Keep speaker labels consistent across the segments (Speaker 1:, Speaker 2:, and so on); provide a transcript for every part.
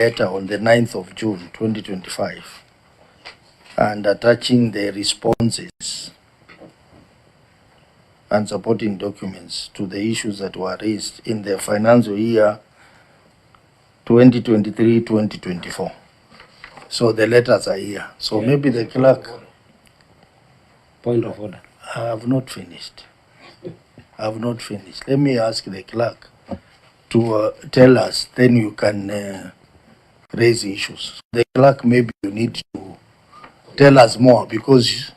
Speaker 1: letter on the 9th of June 2025 and attaching the responses and supporting documents to the issues that were raised in the financial year 2023-2024. So the letters are here. So maybe the clerk.
Speaker 2: Point of order.
Speaker 1: I have not finished. I have not finished. Let me ask the clerk to tell us, then you can raise issues. The clerk, maybe you need to tell us more because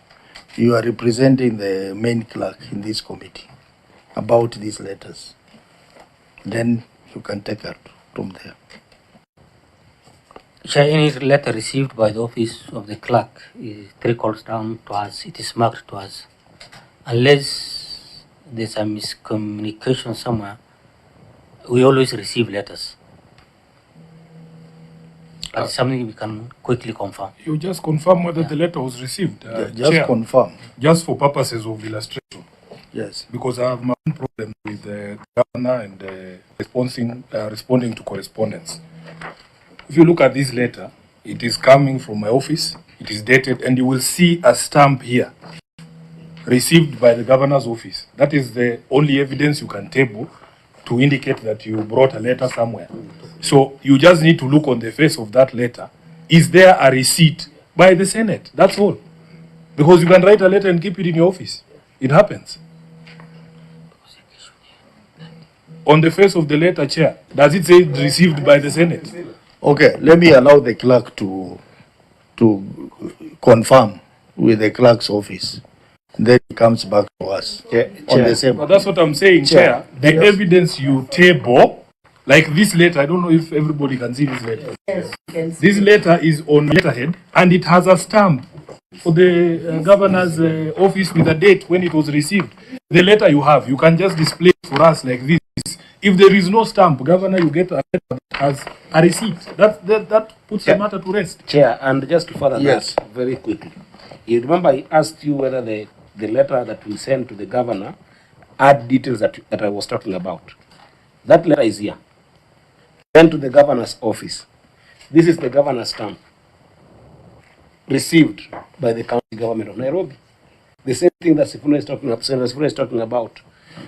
Speaker 1: you are representing the main clerk in this committee about these letters. Then you can take it from there.
Speaker 2: Chair, any letter received by the office of the clerk is trickles down to us. It is marked to us. Unless there's a miscommunication somewhere, we always receive letters. That's something we can quickly confirm.
Speaker 3: You just confirm whether the letter was received.
Speaker 1: Just Chair, confirm.
Speaker 3: Just for purposes of illustration.
Speaker 1: Yes.
Speaker 3: Because I have my own problem with the governor and responding to correspondence. If you look at this letter, it is coming from my office. It is dated, and you will see a stamp here, received by the governor's office. That is the only evidence you can table to indicate that you brought a letter somewhere. So you just need to look on the face of that letter. Is there a receipt by the Senate? That's all. Because you can write a letter and keep it in your office. It happens. On the face of the letter, Chair, does it say received by the Senate?
Speaker 1: Okay, let me allow the clerk to confirm with the clerk's office. Then it comes back to us. On the same.
Speaker 3: But that's what I'm saying, Chair. The evidence you table, like this letter, I don't know if everybody can see this letter. Yes, this letter is on letterhead, and it has a stamp for the governor's office with a date when it was received. The letter you have, you can just display it for us like this. If there is no stamp, Governor, you get a letter that has a receipt. That puts the matter to rest.
Speaker 2: Chair, and just to further that very quickly. You remember I asked you whether the letter that we sent to the governor had details that I was talking about. That letter is here. Sent to the governor's office. This is the governor's stamp. Received by the county government of Nairobi. The same thing that Sifuna is talking about.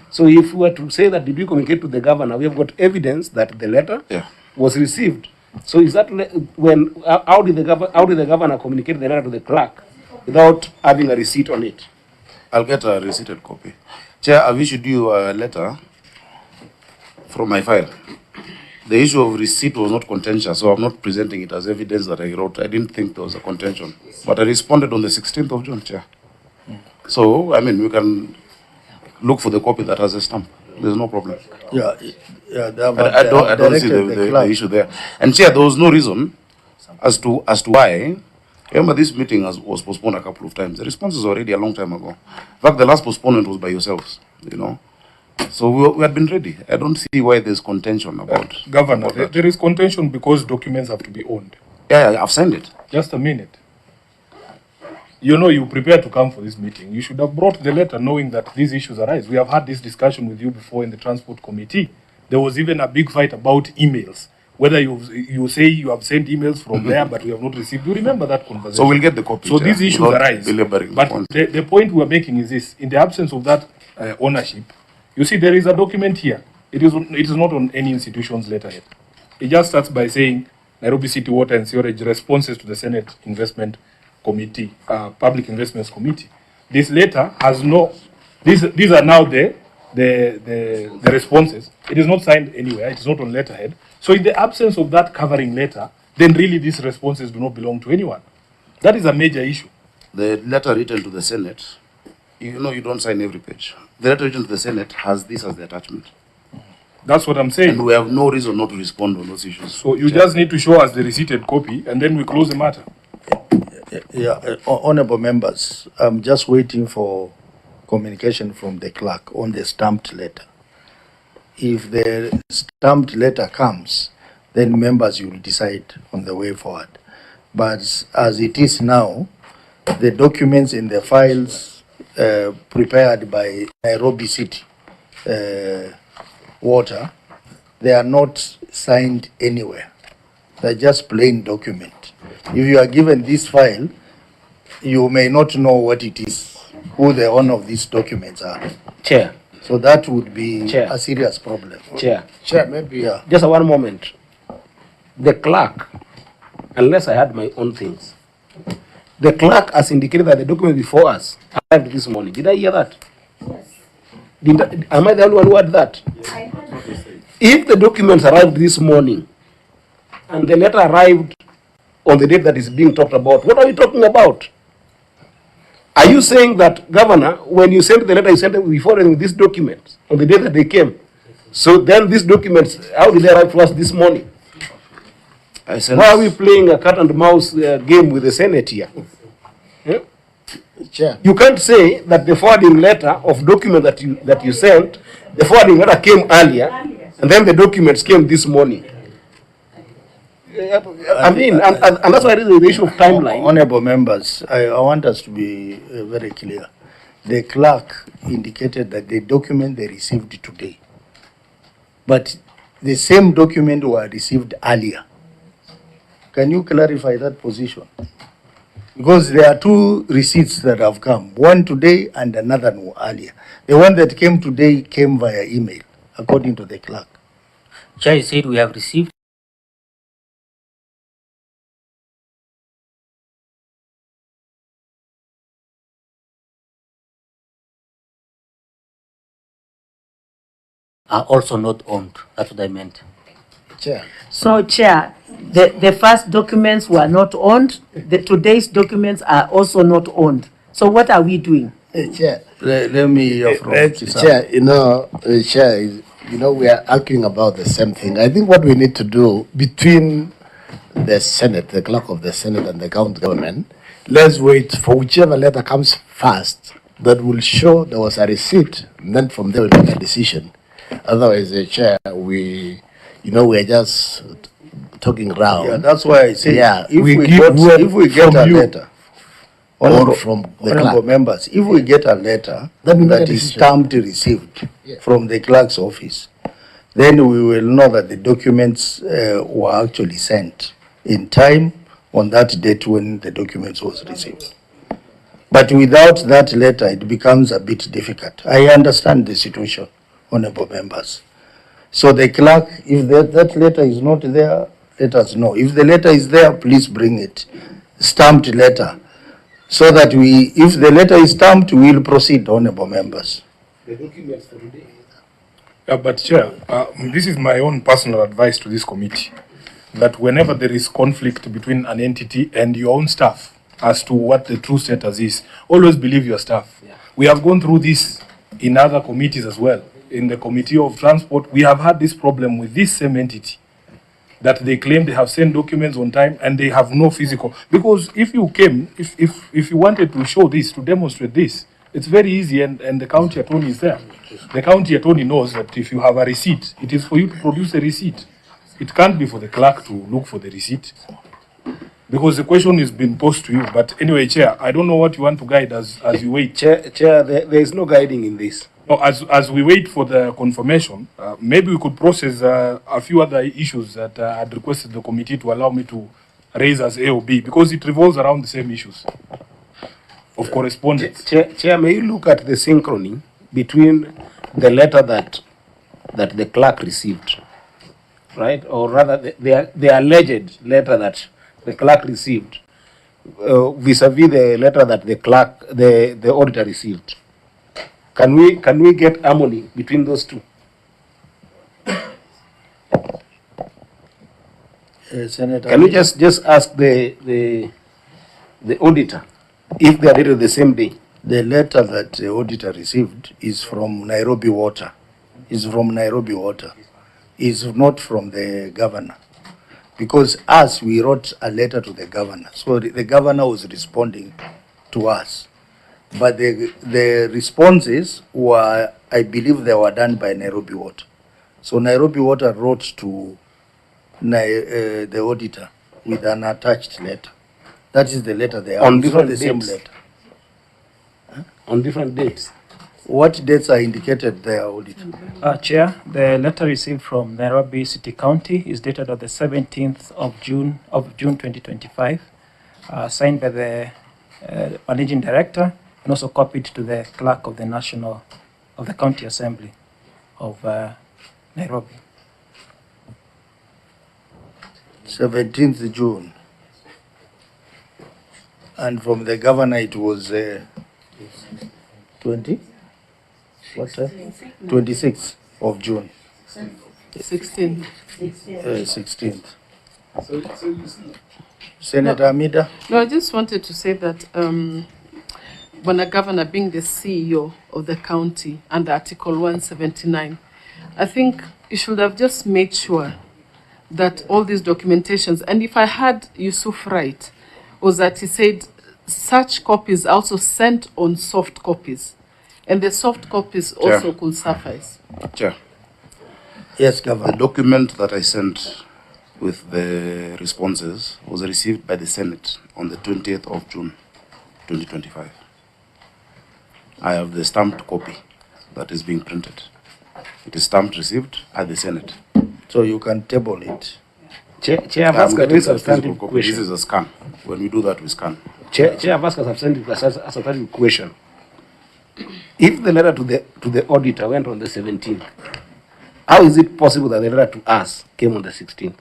Speaker 2: So if we were to say that did we communicate to the governor, we have got evidence that the letter was received. So is that when how did the governor communicate the letter to the clerk without having a receipt on it?
Speaker 4: I'll get a receipted copy. Chair, I've issued you a letter from my file. The issue of receipt was not contentious, so I'm not presenting it as evidence that I wrote. I didn't think there was a contention. But I responded on the 16th of June, Chair. So, I mean, we can look for the copy that has a stamp. There's no problem.
Speaker 1: I
Speaker 4: don't see the issue there. And Chair, there was no reason as to why. Remember, this meeting was postponed a couple of times. The responses were already a long time ago. In fact, the last postponement was by yourselves, you know. So we had been ready. I don't see why there's contention about
Speaker 3: Governor, there is contention because documents have to be owned.
Speaker 4: Yeah, I've signed it.
Speaker 3: Just a minute. You know, you prepared to come for this meeting. You should have brought the letter knowing that these issues arise. We have had this discussion with you before in the Transport Committee. There was even a big fight about emails. Whether you say you have sent emails from there, but we have not received. You remember that conversation?
Speaker 4: So we'll get the copy.
Speaker 3: So these issues arise. But the point we are making is this. In the absence of that ownership, you see there is a document here. It is not on any institution's letterhead. It just starts by saying Nairobi City Water and Sewerage responses to the Senate Investment Committee, Public Investments Committee. This letter has no, these are now the responses. It is not signed anywhere. It is not on letterhead. So in the absence of that covering letter, then really these responses do not belong to anyone. That is a major issue.
Speaker 4: The letter written to the Senate, you know, you don't sign every page. The letter written to the Senate has this as the attachment.
Speaker 3: That's what I'm saying.
Speaker 4: And we have no reason not to respond on those issues.
Speaker 3: So you just need to show us the receipted copy, and then we close the matter.
Speaker 1: Honorable members, I'm just waiting for communication from the clerk on the stamped letter. If the stamped letter comes, then members will decide on the way forward. But as it is now, the documents in the files prepared by Nairobi City Water, they are not signed anywhere. They're just plain document. If you are given this file, you may not know what it is, who the owner of these documents are.
Speaker 2: Chair.
Speaker 1: So that would be
Speaker 2: Chair.
Speaker 1: a serious problem.
Speaker 2: Chair.
Speaker 5: Chair, maybe.
Speaker 1: Yeah.
Speaker 2: Just a one moment. The clerk, unless I had my own things, the clerk has indicated that the document before us arrived this morning. Did I hear that? Yes. Am I the only one who had that? Yes. If the documents arrived this morning and the letter arrived on the date that is being talked about, what are we talking about? Are you saying that, Governor, when you sent the letter, you sent it before these documents on the day that they came? So then these documents, how did they arrive to us this morning? Why are we playing a cat and mouse game with the Senate here? Yeah?
Speaker 5: Chair.
Speaker 2: You can't say that the forwarding letter of document that you sent, the forwarding letter came earlier, and then the documents came this morning. I mean, and that's why it is the issue of timeline.
Speaker 1: Honorable members, I want us to be very clear. The clerk indicated that the document they received today, but the same document were received earlier. Can you clarify that position? Because there are two receipts that have come, one today and another one earlier. The one that came today came via email, according to the clerk.
Speaker 6: Chair said we have received. Are also not owned. That's what I meant.
Speaker 5: Chair.
Speaker 7: So, Chair, the first documents were not owned. The today's documents are also not owned. So what are we doing?
Speaker 5: Chair.
Speaker 1: Let me hear from
Speaker 5: Chair, Chair, we are arguing about the same thing. I think what we need to do between the Senate, the clerk of the Senate and the county government, let's wait for whichever letter comes first that will show there was a receipt, and then from there we make a decision. Otherwise, Chair, we are just talking around.
Speaker 1: Yeah, that's why I say,
Speaker 5: Yeah,
Speaker 1: if we get a letter,
Speaker 5: from the
Speaker 1: honorable
Speaker 5: clerk.
Speaker 1: members, if we get a letter
Speaker 5: Then we make a
Speaker 1: that is
Speaker 5: decision.
Speaker 1: stamped received
Speaker 5: Yeah.
Speaker 1: from the clerk's office, then we will know that the documents were actually sent in time on that date when the documents was received. But without that letter, it becomes a bit difficult. I understand the situation, honorable members. So the clerk, if that letter is not there, let us know. If the letter is there, please bring it, stamped letter, so that if the letter is stamped, we will proceed, honorable members.
Speaker 2: The documents for today.
Speaker 3: But Chair, this is my own personal advice to this committee, that whenever there is conflict between an entity and your own staff as to what the true status is, always believe your staff. Yeah. We have gone through this in other committees as well. In the Committee of Transport, we have had this problem with this same entity, that they claim they have sent documents on time and they have no physical. Because if you came, if you wanted to show this, to demonstrate this, it's very easy, and the county attorney is there. The county attorney knows that if you have a receipt, it is for you to produce a receipt. It can't be for the clerk to look for the receipt. Because the question is being posed to you. But anyway, Chair, I don't know what you want to guide as you wait.
Speaker 2: Chair, there is no guiding in this.
Speaker 3: No, as we wait for the confirmation, maybe we could process a few other issues that I had requested the committee to allow me to raise as AOB, because it revolves around the same issues of correspondence.
Speaker 2: Chair, may you look at the synchrony between the letter that the clerk received, right? Or rather, the alleged letter that the clerk received vis-a-vis the letter that the auditor received. Can we get harmony between those two?
Speaker 1: Senator,
Speaker 2: Can we just ask the auditor if they are dated the same day?
Speaker 1: the letter that the auditor received is from Nairobi Water. Is from Nairobi Water. Is not from the governor. Because us, we wrote a letter to the governor. So the governor was responding to us. But the responses were, I believe they were done by Nairobi Water. So Nairobi Water wrote to the auditor with an attached letter. That is the letter they have.
Speaker 2: On
Speaker 1: It's not
Speaker 2: different
Speaker 1: the same
Speaker 2: dates.
Speaker 1: letter.
Speaker 2: On different dates.
Speaker 1: What dates are indicated there, Auditor?
Speaker 8: Chair, the letter received from Nairobi City County is dated on the 17th of June 2025, signed by the Managing Director and also copied to the Clerk of the County Assembly of Nairobi.
Speaker 1: 17th June. And from the governor it was 20? What time? 26th of June.
Speaker 9: 16.
Speaker 1: 16th. Senator Amida?
Speaker 9: No, I just wanted to say that when a governor being the CEO of the county under Article 179, I think you should have just made sure that all these documentations, and if I had Yusuf right, was that he said such copies also sent on soft copies, and the soft copies also could suffice.
Speaker 4: Chair.
Speaker 1: Yes,
Speaker 4: The
Speaker 1: Governor.
Speaker 4: document that I sent with the responses was received by the Senate on the 20th of June, 2025. I have the stamped copy that is being printed. It is stamped received at the Senate.
Speaker 1: So you can table it.
Speaker 2: Chair, I've asked a very substantive
Speaker 4: This
Speaker 2: question.
Speaker 4: is a scan. When we do that, we scan.
Speaker 2: Chair, I've asked a substantive question. If the letter to the auditor went on the 17th, how is it possible that the letter to us came on the 16th?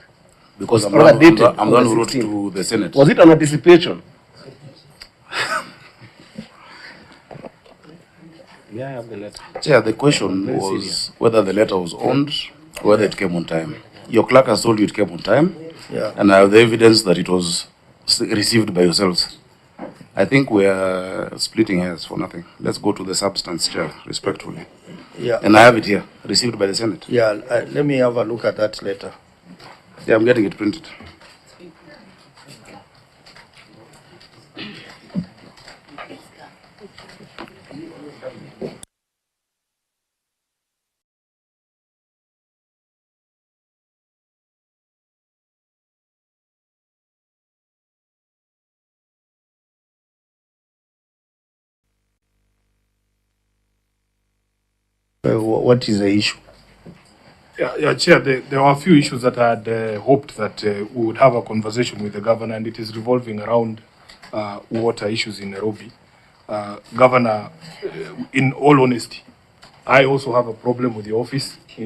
Speaker 4: Because I'm
Speaker 2: Rather
Speaker 4: the
Speaker 2: dated
Speaker 4: one
Speaker 2: on
Speaker 4: who
Speaker 2: the
Speaker 4: wrote
Speaker 2: 16th.
Speaker 4: to the Senate.
Speaker 2: Was it an anticipation? Yeah, I have the letter.
Speaker 4: Chair, the question
Speaker 2: Very
Speaker 4: was
Speaker 2: serious.
Speaker 4: whether the letter was owned, whether it came on time. Your clerk has told you it came on time,
Speaker 1: Yeah.
Speaker 4: and I have the evidence that it was received by yourselves. I think we are splitting hairs for nothing. Let's go to the substance, Chair, respectfully.
Speaker 1: Yeah.
Speaker 4: And I have it here, received by the Senate.
Speaker 1: Yeah, let me have a look at that later.
Speaker 4: Yeah, I'm getting it printed.
Speaker 1: What is the issue?
Speaker 3: Yeah, Chair, there were a few issues that I had hoped that we would have a conversation with the governor, and it is revolving around water issues in Nairobi. Governor, in all honesty, I also have a problem with the office in